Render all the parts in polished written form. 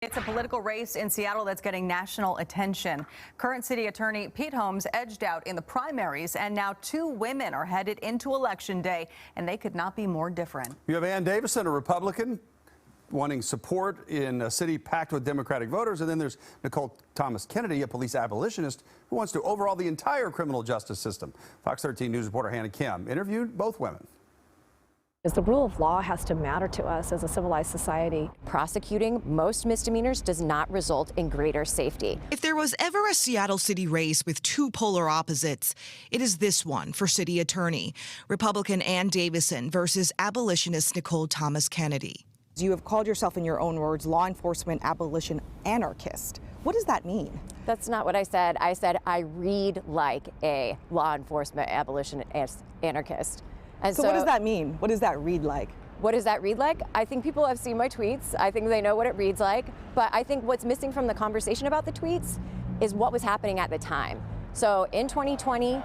It's a political race in Seattle that's getting national attention. Current city attorney Pete Holmes edged out in the primaries, and now two women are headed into Election Day, and they could not be more different. You have Ann Davison, a Republican, wanting support in a city packed with Democratic voters, and then there's Nicole Thomas-Kennedy, a police abolitionist, who wants to overhaul the entire criminal justice system. Fox 13 News reporter Hannah Kim interviewed both women. The rule of law has to matter to us as a civilized society. Prosecuting most misdemeanors does not result in greater safety. If there was ever a Seattle city race with two polar opposites, it is this one for city attorney. Republican Ann Davison versus abolitionist Nicole Thomas-Kennedy. You have called yourself, in your own words, law enforcement abolition anarchist. What does that mean? That's not what I said. I said I read like a law enforcement abolition anarchist. And so what does that mean? What does that read like? What does that read like? I think people have seen my tweets. I think they know what it reads like. But I think what's missing from the conversation about the tweets is what was happening at the time. So in 2020,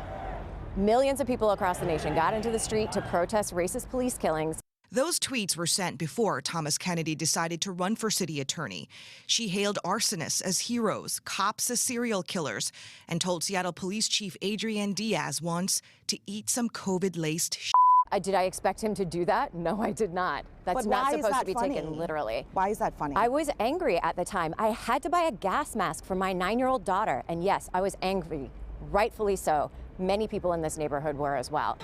millions of people across the nation got into the street to protest racist police killings. Those tweets were sent before Thomas-Kennedy decided to run for city attorney. She hailed arsonists as heroes, cops as serial killers, and told Seattle Police Chief Adrian Diaz once to eat some COVID-laced shit. Did I expect him to do that? No, I did not. That's not supposed to be taken literally. Why is that funny? I was angry at the time. I had to buy a gas mask for my 9-year-old daughter. And yes, I was angry, rightfully so. Many people in this neighborhood were as well.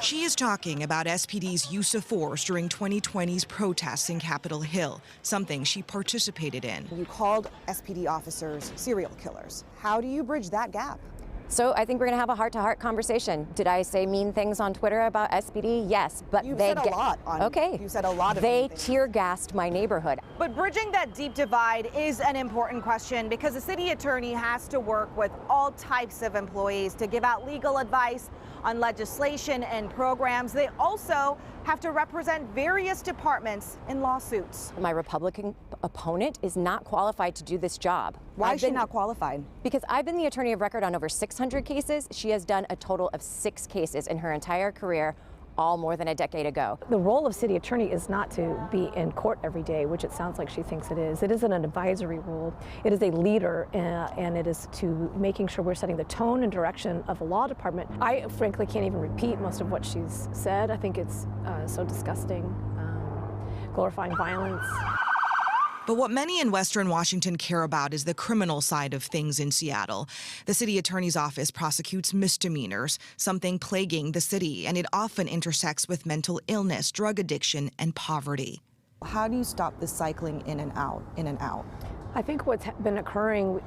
She is talking about SPD's use of force during 2020's protests in Capitol Hill, something she participated in. You called SPD officers serial killers. How do you bridge that gap? So I think we're going to have a heart-to-heart conversation. Did I say mean things on Twitter about SPD? Yes, but you said a lot on. Okay. You said a lot of. They tear gassed my neighborhood. But bridging that deep divide is an important question because the city attorney has to work with all types of employees to give out legal advice on legislation and programs. They also have to represent various departments in lawsuits. My Republican opponent is not qualified to do this job. Why is she not qualified? Because I've been the attorney of record on over 600 cases. She has done a total of 6 cases in her entire career, all more than a decade ago. The role of city attorney is not to be in court every day, which it sounds like she thinks it is. It isn't an advisory role. It is a leader, and it is to making sure we're setting the tone and direction of the law department. I frankly can't even repeat most of what she's said. I think it's so disgusting, glorifying violence. But what many in Western Washington care about is the criminal side of things in Seattle. The city attorney's office prosecutes misdemeanors, something plaguing the city, and it often intersects with mental illness, drug addiction, and poverty. How do you stop the cycling in and out, in and out? I think what's been occurring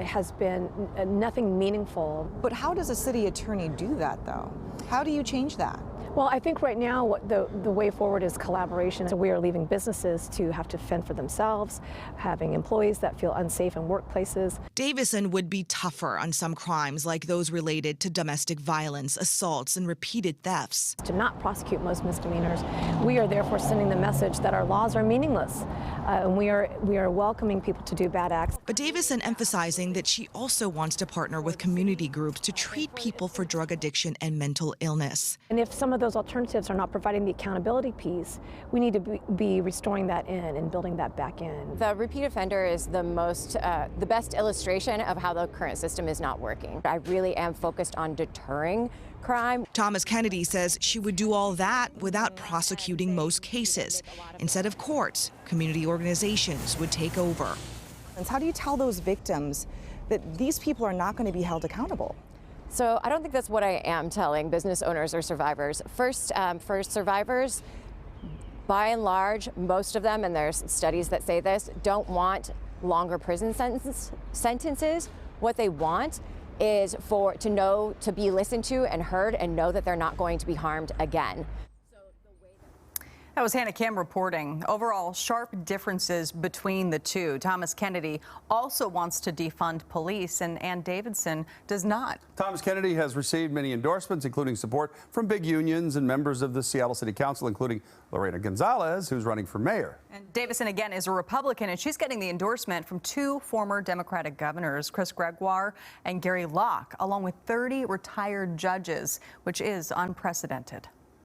has been nothing meaningful. But how does a city attorney do that, though? How do you change that? Well, I think right now what the way forward is collaboration. So we are leaving businesses to have to fend for themselves, having employees that feel unsafe in workplaces. Davison would be tougher on some crimes like those related to domestic violence, assaults, and repeated thefts. To not prosecute most misdemeanors, we are therefore sending the message that our laws are meaningless, and we are welcoming people to do bad acts. But Davison emphasizing that she also wants to partner with community groups to treat people for drug addiction and mental illness. And if some of those alternatives are not providing the accountability piece, we need to be restoring that in and building that back in. The repeat offender is the best illustration of how the current system is not working. I really am focused on deterring crime. Thomas-Kennedy says she would do all that without prosecuting most cases. Instead of courts, community organizations would take over. How do you tell those victims that these people are not going to be held accountable? So I don't think that's what I am telling business owners or survivors. First, for survivors, by and large, most of them, and there's studies that say this, don't want longer prison sentences. What they want is to be listened to and heard and know that they're not going to be harmed again. That was Hannah Kim reporting. Overall, sharp differences between the two. Thomas-Kennedy also wants to defund police, and Ann Davison does not. Thomas-Kennedy has received many endorsements, including support from big unions and members of the Seattle City Council, including Lorena Gonzalez, who's running for mayor. And Davison, again, is a Republican, and she's getting the endorsement from 2 former Democratic governors, Chris Gregoire and Gary Locke, along with 30 retired judges, which is unprecedented.